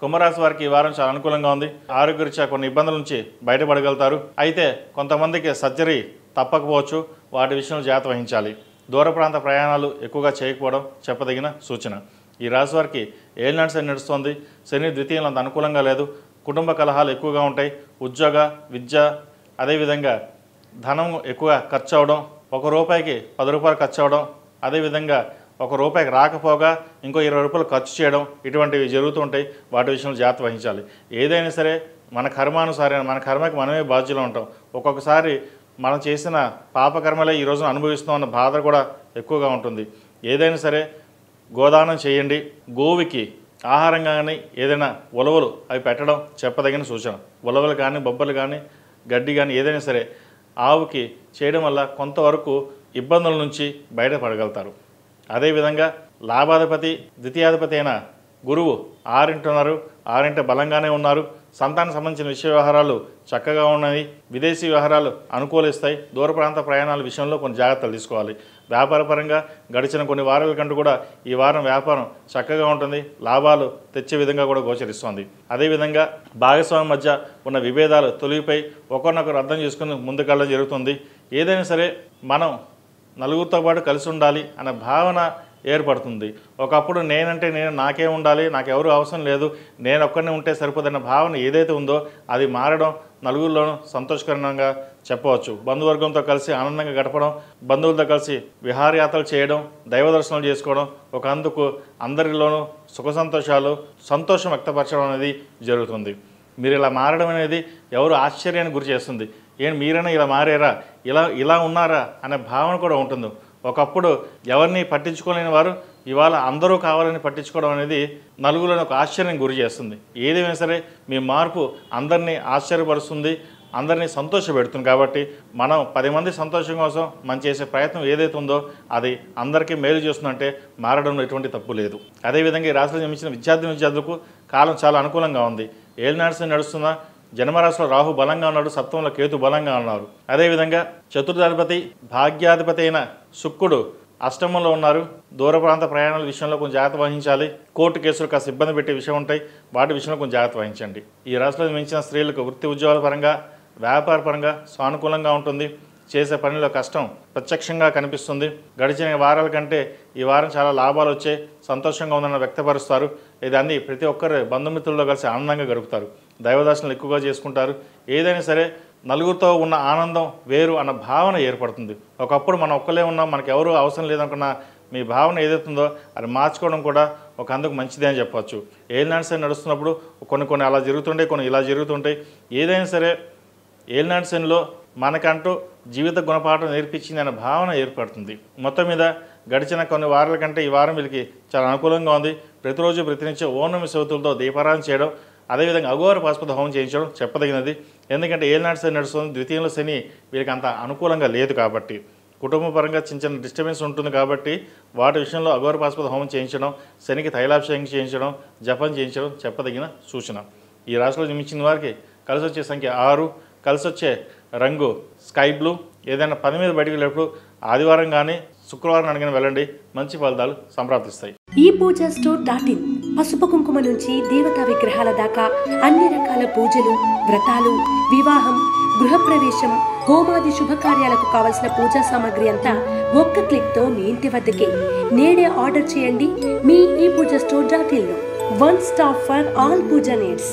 కుంభరాశి వారికి ఈ వారం చాలా అనుకూలంగా ఉంది. ఆరోగ్యరీత్యా కొన్ని ఇబ్బందుల నుంచి బయటపడగలుగుతారు. అయితే కొంతమందికి సర్జరీ తప్పకపోవచ్చు. వాటి విషయంలో జాగ్రత్త వహించాలి. దూర ప్రాంత ప్రయాణాలు ఎక్కువగా చేయకపోవడం చెప్పదగిన సూచన. ఈ రాశి వారికి ఏలినాటి శని నడుస్తోంది. శని ద్వితీయంలో అంత అనుకూలంగా లేదు. కుటుంబ కలహాలు ఎక్కువగా ఉంటాయి. ఉద్యోగ, విద్య, అదేవిధంగా ధనం ఎక్కువగా ఖర్చు అవడం, ₹1 ₹10 ఖర్చు అవడం, అదేవిధంగా ₹1 రాకపోగా ఇంకో ₹20 ఖర్చు చేయడం, ఇటువంటివి జరుగుతూ ఉంటాయి. వాటి విషయంలో జాగ్రత్త వహించాలి. ఏదైనా సరే మన కర్మానుసారం, మన కర్మకి మనమే బాధ్యులు ఉంటాం. ఒక్కొక్కసారి మనం చేసిన పాపకర్మలే ఈ రోజున అనుభవిస్తాం అన్న బాధ కూడా ఎక్కువగా ఉంటుంది. ఏదైనా సరే గోదానం చేయండి. గోవుకి ఆహారం కానీ ఏదైనా ఉలవలు అవి పెట్టడం చెప్పదగిన సూచన. ఉలవలు కానీ, బొబ్బలు కానీ, గడ్డి కానీ ఏదైనా సరే ఆవుకి చేయడం వల్ల కొంతవరకు ఇబ్బందుల నుంచి బయటపడగలుగుతారు. అదేవిధంగా లాభాధిపతి, ద్వితీయాధిపతి అయిన గురువు 6 ఉన్నారు. 6 బలంగానే ఉన్నారు. సంతానం సంబంధించిన విషయ వ్యవహారాలు చక్కగా ఉన్నాయి. విదేశీ వ్యవహారాలు అనుకూలిస్తాయి. దూర ప్రాంత ప్రయాణాల విషయంలో కొన్ని జాగ్రత్తలు తీసుకోవాలి. వ్యాపారపరంగా గడిచిన కొన్ని వారాల కంటూ కూడా ఈ వారం వ్యాపారం చక్కగా ఉంటుంది. లాభాలు తెచ్చే విధంగా కూడా గోచరిస్తోంది. అదేవిధంగా భాగస్వామి మధ్య ఉన్న విభేదాలు తొలగిపోయి ఒకరినొకరు అర్థం చేసుకుని ముందుకెళ్ళడం జరుగుతుంది. ఏదైనా సరే మనం నలుగురితో పాటు కలిసి ఉండాలి అనే భావన ఏర్పడుతుంది. ఒకప్పుడు నేనంటే నేను, నాకే ఉండాలి, నాకెవరు అవసరం లేదు, నేను ఒక్కడినే ఉంటే సరిపోదన్న భావన ఏదైతే ఉందో అది మారడం నలుగురిలోనూ సంతోషకరంగా చెప్పవచ్చు. బంధువర్గంతో కలిసి ఆనందంగా గడపడం, బంధువులతో కలిసి విహారయాత్రలు చేయడం, దైవ దర్శనాలు చేసుకోవడం, ఒక అందుకు అందరిలోనూ సుఖ సంతోషాలు, సంతోషం వ్యక్తపరచడం అనేది జరుగుతుంది. మీరు ఇలా మారడం అనేది ఎవరు ఆశ్చర్యానికి గురి చేస్తుంది. మీరైనా ఇలా మారారా, ఇలా ఉన్నారా అనే భావన కూడా ఉంటుంది. ఒకప్పుడు ఎవరిని పట్టించుకోలేని వారు ఇవాళ అందరూ కావాలని పట్టించుకోవడం అనేది నలుగురిని ఒక ఆశ్చర్యం గురి చేస్తుంది. ఏదేమైనా సరే మీ మార్పు అందరినీ ఆశ్చర్యపరుస్తుంది, అందరినీ సంతోషపెడుతుంది. కాబట్టి మనం 10 మంది సంతోషం కోసం మనం చేసే ప్రయత్నం ఏదైతే ఉందో అది అందరికీ మేలు చేస్తుందంటే మారడంలో ఎటువంటి తప్పు లేదు. అదేవిధంగా ఈ రాశిలో జన్మించిన విద్యార్థులకు కాలం చాలా అనుకూలంగా ఉంది. ఏలినాటి శని నడుస్తున్న జన్మరాశిలో రాహు బలంగా ఉన్నాడు. సప్తమంలో కేతు బలంగా ఉన్నారు. అదేవిధంగా చతుర్థాధిపతి, భాగ్యాధిపతి అయిన శుక్రుడు అష్టమంలో ఉన్నారు. దూర ప్రాంత ప్రయాణాల విషయంలో కొంచెం జాగ్రత్త వహించాలి. కోర్టు కేసులు కాస్త ఇబ్బంది పెట్టే విషయం ఉంటాయి. వాటి విషయంలో కొంచెం జాగ్రత్త వహించండి. ఈ రాశిలో మించిన స్త్రీలకు వృత్తి ఉద్యోగాల పరంగా, వ్యాపార పరంగా సానుకూలంగా ఉంటుంది. చేసే పనిలో కష్టం ప్రత్యక్షంగా కనిపిస్తుంది. గడిచిన వారాల కంటే ఈ వారం చాలా లాభాలు వచ్చే సంతోషంగా ఉందని వ్యక్తపరుస్తారు. ఇదన్నీ ప్రతి ఒక్కరు బంధుమిత్రులతో కలిసి ఆనందంగా గడుపుతారు. దైవదర్శనాలు ఎక్కువగా చేసుకుంటారు. ఏదైనా సరే నలుగురితో ఉన్న ఆనందం వేరు అన్న భావన ఏర్పడుతుంది. ఒకప్పుడు మనం ఒక్కలే ఉన్నాం, మనకు ఎవరు అవసరం లేదనుకున్న మీ భావన ఏదైతుందో అది మార్చుకోవడం కూడా ఒక అందుకు మంచిదే అని చెప్పవచ్చు. ఏలినాటి శని నడుస్తున్నప్పుడు కొన్ని అలా జరుగుతుంటాయి, కొన్ని ఇలా జరుగుతుంటాయి. ఏదైనా సరే ఏలినాటి శనిలో మనకంటూ జీవిత గుణపాఠం నేర్పించింది అనే భావన ఏర్పడుతుంది. మొత్తం మీద గడిచిన కొన్ని వారాల కంటే ఈ వారం వీళ్ళకి చాలా అనుకూలంగా ఉంది. ప్రతిరోజు ప్రతినిత్యం ఓనమి సౌతులతో దీపారాధన చేయడం, అదేవిధంగా అఘోర పాశుపత హోమం చేయించడం చెప్పదగినది. ఎందుకంటే ఏలినాటి శని నడుస్తుంది. ద్వితీయంలో శని వీళ్ళకి అంత అనుకూలంగా లేదు కాబట్టి, కుటుంబ పరంగా చిన్న డిస్టర్బెన్స్ ఉంటుంది కాబట్టి వాటి విషయంలో అఘోర పాశుపత హోమం చేయించడం, శనికి తైలాభిషేకం చేయించడం, జపం చేయించడం చెప్పదగిన సూచన. ఈ రాశిలో జన్మించిన వారికి కలిసి వచ్చే సంఖ్య 6, కలిసి వచ్చే రంగు స్కై బ్లూ. ఏదైనా పని మీద బయటకు వెళ్ళేప్పుడు ఆదివారం కానీ శుక్రవారం అడిగిన వెళ్ళండి, మంచి ఫలితాలు సంప్రాప్తిస్తాయి. ఈ పూజా స్టోర్.in పసుపు కుంకుమ నుంచి దేవతా విగ్రహాల దాకా అన్ని రకాల పూజలు, వ్రతాలు, వివాహం, గృహప్రవేశం, హోమాది శుభకార్యాలకు కావలసిన పూజా సామాగ్రి అంతా ఒక్క క్లిక్ తో మీ ఇంటి వద్దకే. నేడే ఆర్డర్ చేయండి మీ ఈ పూజా స్టోర్.in లో. One stop for all puja needs.